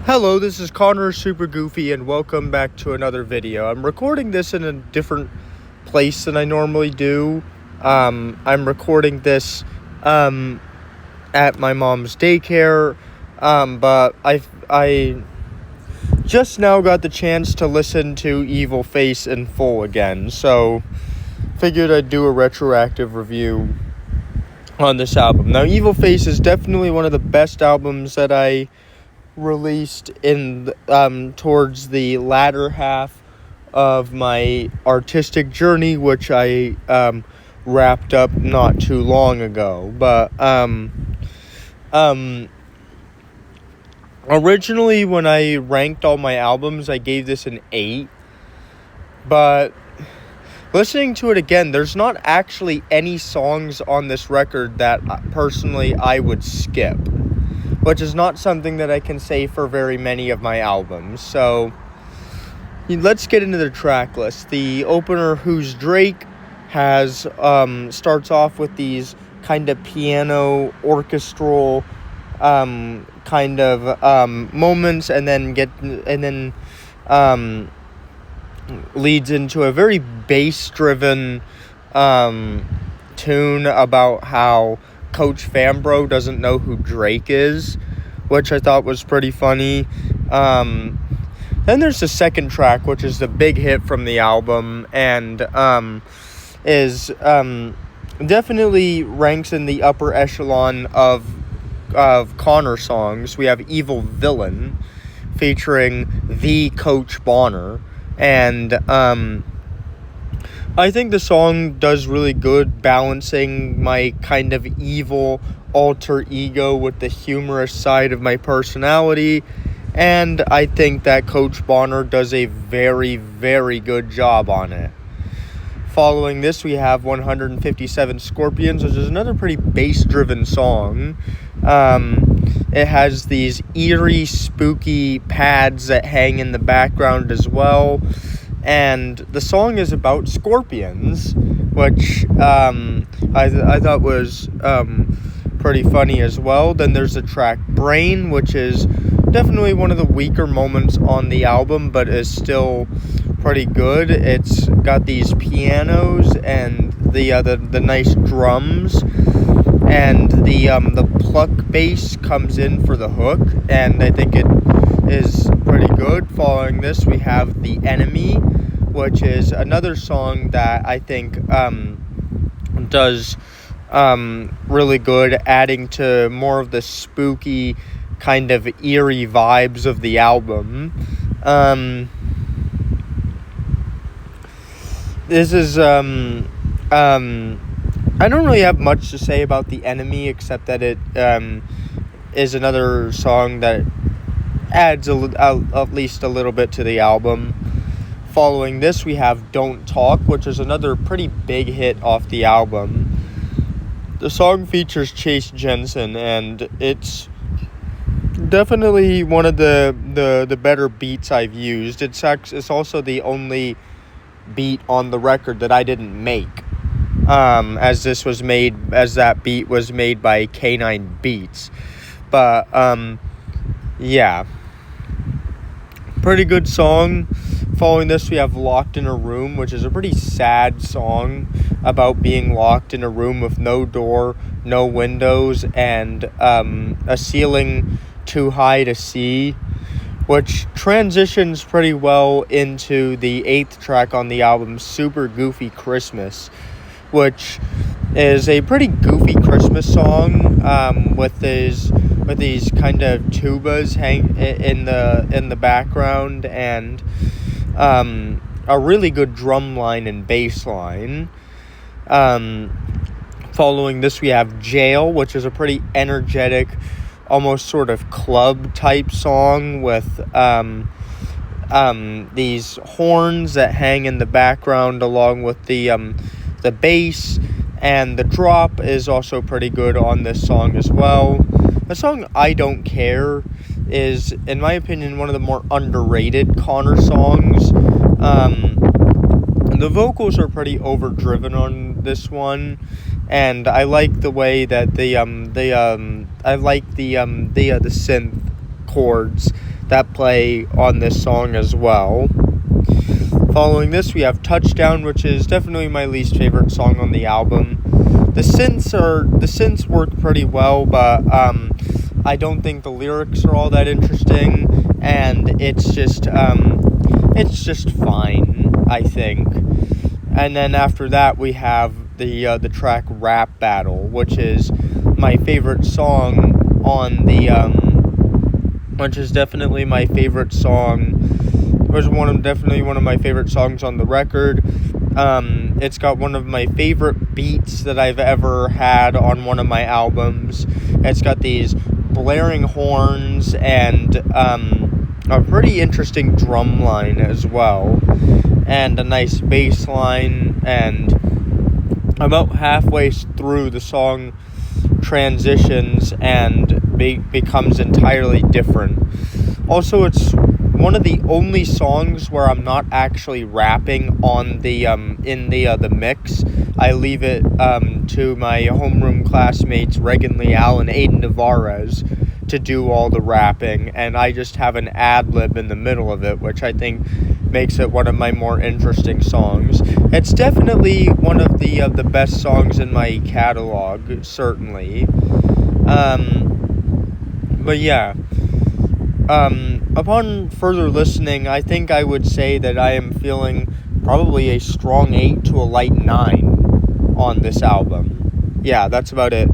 Hello, this is CONNORISSUPERGOOFY, and welcome back to another video. I'm recording this in a different place than I normally do. I'm recording this at my mom's daycare, but I just now got the chance to listen to evilface in full again, so figured I'd do a retroactive review on this album. Now, evilface is definitely one of the best albums that I released in towards the latter half of my artistic journey, which I wrapped up not too long ago. But originally, when I ranked all my albums, I gave this an 8. But listening to it again, there's not actually any songs on this record that personally I would skip, which is not something that I can say for very many of my albums. So let's get into the track list. The opener, Who's Drake, has starts off with these kind of piano orchestral kind of moments, and then leads into a very bass-driven tune about how Coach Fambro doesn't know who Drake is, which I thought was pretty funny. Then there's the second track, which is the big hit from the album, and is definitely ranks in the upper echelon of Connor songs. We have Evil Villain, featuring the Coach Bonner, and I think the song does really good balancing my kind of evil alter ego with the humorous side of my personality, and I think that Coach Bonner does a very, very good job on it. Following this, we have 157 Scorpions, which is another pretty bass-driven song. It has these eerie, spooky pads that hang in the background as well. And the song is about scorpions, which I thought was pretty funny as well. Then there's the track Brain, which is definitely one of the weaker moments on the album, but is still pretty good. It's got these pianos and the nice drums, and the pluck bass comes in for the hook, and I think it is pretty good. Following this, we have The Enemy, which is another song that I think does really good, adding to more of the spooky kind of eerie vibes of the album. This is I don't really have much to say about The Enemy, except that it is another song that adds at least a little bit to the album. Following this, we have Don't Talk, which is another pretty big hit off the album. The song features Chase Jensen, and it's definitely one of the better beats I've used. It's also the only beat on the record that I didn't make, as that beat was made by K9 Beats. But yeah, pretty good song. Following this, we have Locked in a Room, which is a pretty sad song about being locked in a room with no door, no windows, and a ceiling too high to see, which transitions pretty well into the 8th track on the album, Super Goofy Christmas, which is a pretty goofy Christmas song with these kind of tubas hang in the background, and a really good drum line and bass line. Following this, we have Jail, which is a pretty energetic, almost sort of club type song with these horns that hang in the background, along with the bass, and the drop is also pretty good on this song as well. The song I Don't Care is, in my opinion, one of the more underrated Connor songs. The vocals are pretty overdriven on this one, and I like the way that the synth chords that play on this song as well. Following this, we have Touchdown, which is definitely my least favorite song on the album. The synths work pretty well, but I don't think the lyrics are all that interesting, and it's just fine, I think. And then after that, we have the track Rap Battle, which is my favorite song on the which is definitely my favorite song. It was definitely one of my favorite songs on the record. It's got one of my favorite beats that I've ever had on one of my albums. It's got these blaring horns and a pretty interesting drum line as well, and a nice bass line, and about halfway through the song transitions and becomes entirely different. Also, it's one of the only songs where I'm not actually rapping on the in the mix. I leave it to my homeroom classmates Regan Leal and Aiden Navarez to do all the rapping, and I just have an ad-lib in the middle of it, which I think makes it one of my more interesting songs. It's definitely one of the best songs in my catalog, certainly. But yeah. Upon further listening, I think I would say that I am feeling probably a strong 8 to a light 9 on this album. Yeah, that's about it.